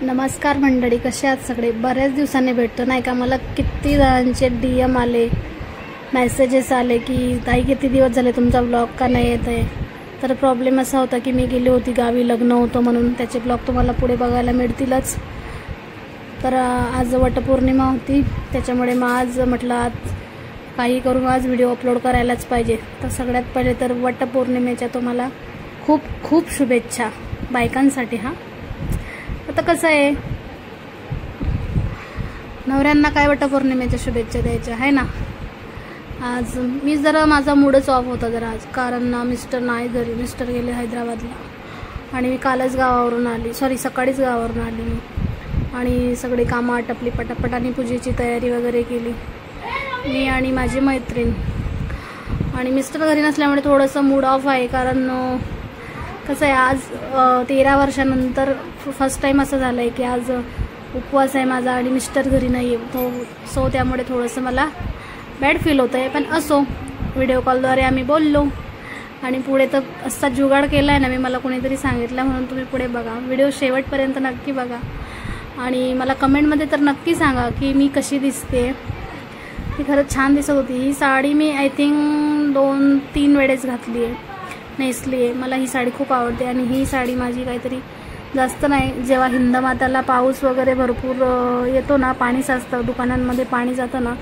नमस्कार मंडळी, कसे आहात सगळे? बऱ्याच दिवसांनी भेटतो नाही का. मला किती जणांचे DM आले, मेसेजेस आले की ताई किती दिवस झाले तुमचा ब्लॉग का नाही येत आहे. तर प्रॉब्लेम असा होता की मी गेली होती गावी, लग्न होतं म्हणून त्याचे ब्लॉग तुम्हाला पुढे बघायला मिळतीलच. तर आज वटपौर्णिमा होती, त्याच्यामुळे मग आज म्हटलं आज काही करून आज व्हिडिओ अपलोड करायलाच पाहिजे. तर सगळ्यात पहिले तर वटपौर्णिमेच्या तुम्हाला खूप खूप शुभेच्छा बायकांसाठी. आता कसं आहे, नवऱ्यांना काय वटपौर्णिमेच्या शुभेच्छा द्यायच्या आहे ना. आज मी जरा माझा मूडच ऑफ होता जरा आज, कारण ना मिस्टर नाही घरी, मिस्टर गेले हैदराबादला आणि मी कालच गावावरून आली, सकाळीच गावावरून आली मी. आणि सगळी कामं आटपली पटापट आणि पूजेची तयारी वगैरे केली मी आणि माझी मैत्रीण. आणि मिस्टर घरी नसल्यामुळे थोडंसं मूड ऑफ आहे, कारण कसं आहे आज 13 वर्षानंतर फर्स्ट टाईम असं झालं आहे की आज उपवास आहे माझा आणि मिस्टर घरी नाही आहे. सो त्यामुळे थोडंसं मला बॅड फील होतं आहे. पण असो, व्हिडिओ कॉलद्वारे आम्ही बोललो आणि पुढे तर असा जुगाड केला आहे ना मी, मला कोणीतरी सांगितलं म्हणून तुम्ही पुढे बघा, व्हिडिओ शेवटपर्यंत नक्की बघा. आणि मला कमेंटमध्ये तर नक्की सांगा की मी कशी दिसते. ती खरंच छान दिसत होती. ही साडी मी आय थिंक 2-3 वेळेस घातली आहे, नेसली आहे. मला ही साडी खूप आवडते आणि ही साडी माझी काहीतरी जास्त नाही, जेव्हा हिंदमाताला पाऊस वगैरे भरपूर येतो ना, पाणी साचतं, दुकानांमध्ये पाणी जातं ना,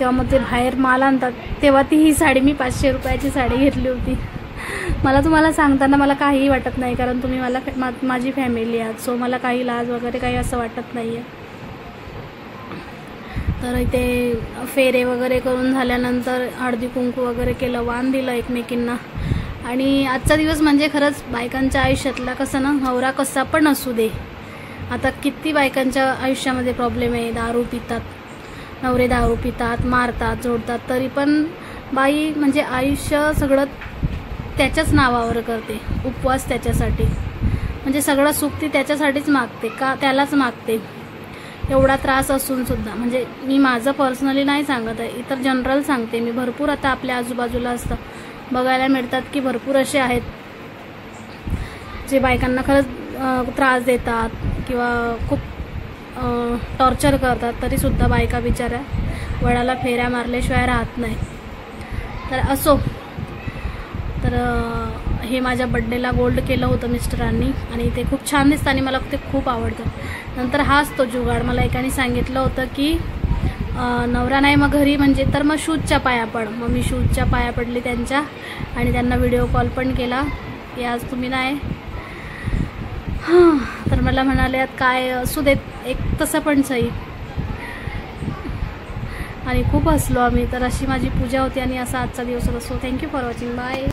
तेव्हा मग ते बाहेर माल आणतात, तेव्हा ही साडी मी 500 रुपयाची साडी घेतली होती. मला तुम्हाला सांगताना मला काहीही वाटत नाही, कारण तुम्ही माझी फॅमिली आहात. सो मला काही लाज वगैरे काही असं वाटत नाही आहे. तर इथे फेरे वगैरे करून झाल्यानंतर हळदी कुंकू वगैरे केलं, वाण दिलं एकमेकींना. आणि आजचा दिवस म्हणजे खरंच बायकांच्या आयुष्यातला, कसं ना, नवरा कसा पण असू दे, आता किती बायकांच्या आयुष्यामध्ये प्रॉब्लेम आहे. दारू पितात नवरे, दारू पितात, मारतात, जोडतात, तरी पण बाई म्हणजे आयुष्य सगळं त्याच्याच नावावर करते. उपवास त्याच्यासाठी, म्हणजे सगळं सुख ती त्याच्यासाठीच मागते, का त्यालाच मागते. एवढा त्रास असून सुद्धा, म्हणजे मी माझं पर्सनली नाही सांगत आहे, इतर जनरल सांगते मी. भरपूर आता आपल्या आजूबाजूला असतं, बघायला मिळतात की भरपूर असे आहेत जे बायकांना खरंच त्रास देतात किंवा खूप टॉर्चर करतात, तरीसुद्धा बायका बिचाऱ्या वडाला फेऱ्या मारल्याशिवाय राहत नाही. तर असो, तर हे माझ्या बड्डेला गोल्ड केलं होतं मिस्टरांनी आणि ते खूप छान दिसतं आणि मला ते खूप आवडतं. नंतर हाच तो जुगाड, मला एकाने सांगितलं होतं की नवरा नाही मग घरी म्हणजे तर मग शूजच्या पाया पड. मग मी शूजच्या पाया पडली त्यांच्या आणि त्यांना व्हिडिओ कॉल पण केला की आज तुम्ही नाही. तर मला म्हणाले काय असू देत, एक तसं पण सही. आणि खूप हसलो आम्ही. तर अशी माझी पूजा होती आणि असा आजचा दिवस होता. So thank you for watching, bye.